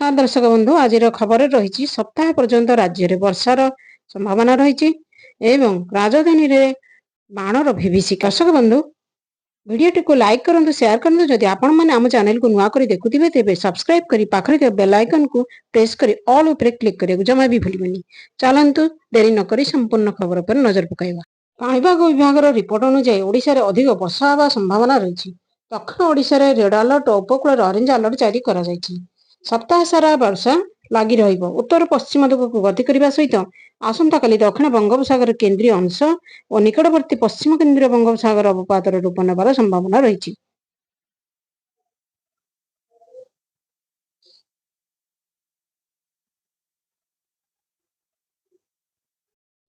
नमस्कार दर्शक बंधु आज खबर रही सप्ताह पर्यंत राज्य में वर्षार संभावना रही एवं राजधानी रे बाणर भिभिषिका। दर्शक बंधु वीडियोटी को लाइक करंतु शेयर करंतु जदि आपण माने आम चैनल को नुआ करी देखुथिबे तेबे सब्सक्राइब करी पाखरे के बेल आइकन को प्रेस करी ऑल ऊपर क्लिक करिया जमा भी भूलिबेनी। चलंतु देरी न करी संपूर्ण खबर पर नजर पकाइबा। पाणीपाग विभाग रिपोर्ट अनुसार ओडिशा रे अधिक वर्षा होगा संभावना रही। दक्षिण ओडिशा रे रेड अलर्ट और उपकूल ऑरेंज अलर्ट जारी करा जायछि। सप्ताह सारा वर्षा लगी रहिबो। उत्तर पश्चिम दिगକୁ गति करने सहित आसंता काली दक्षिण बंगोपसागर केंद्रीय अंश और निकटवर्ती पश्चिम केंद्रीय बंगोपसागर अवपातर रूप नेबार संभावना रही।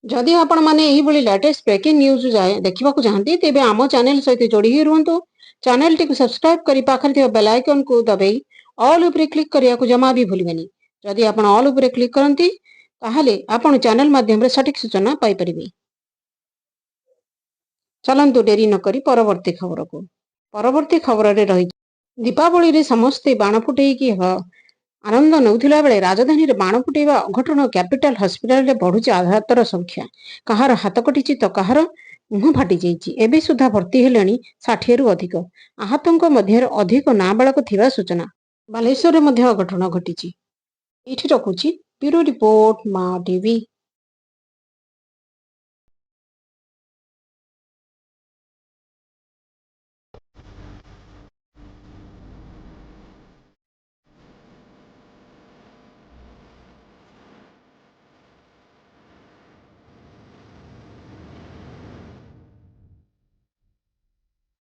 जदि आपण माने एही बळी लेटेस्ट ब्रेकिंग न्यूज देखा चाहती तेज आम चैनल सहित जोड़ी ही रुहतु। चैनल टी सब्सक्राइब करी पाखरे थिबा बेल आइकन को दबाई ऑल ऊपर क्लिक करिया जमा भी भूलिबेनी। जदि आपण ऑल ऊपर क्लिक करंती ताहले आपण चैनल माध्यम रे सटीक सूचना पाई परिबे। चलंतु डेरी न करी परवर्ती खबर को। परवर्ती खबर रे रही दीपावली रे समस्ते बाण फुटेई की आनंद नौथिला बेले राजधानी रे बाण फुटेवा अघटन कैपिटल हॉस्पिटल रे बढ़ुची आघातर संख्या। कहार हाथ कटिची तो कहार मुह फाटी जाइछि। एबे सुधा भर्ती हेलेनी 60 रु अधिक। आहतंक मध्य अधिक नाबालक थिबा सूचना। बालेश्वर रे मध्य अघटन घटिछि। एठी रखुछि ब्यूरो रिपोर्ट मा टीवी।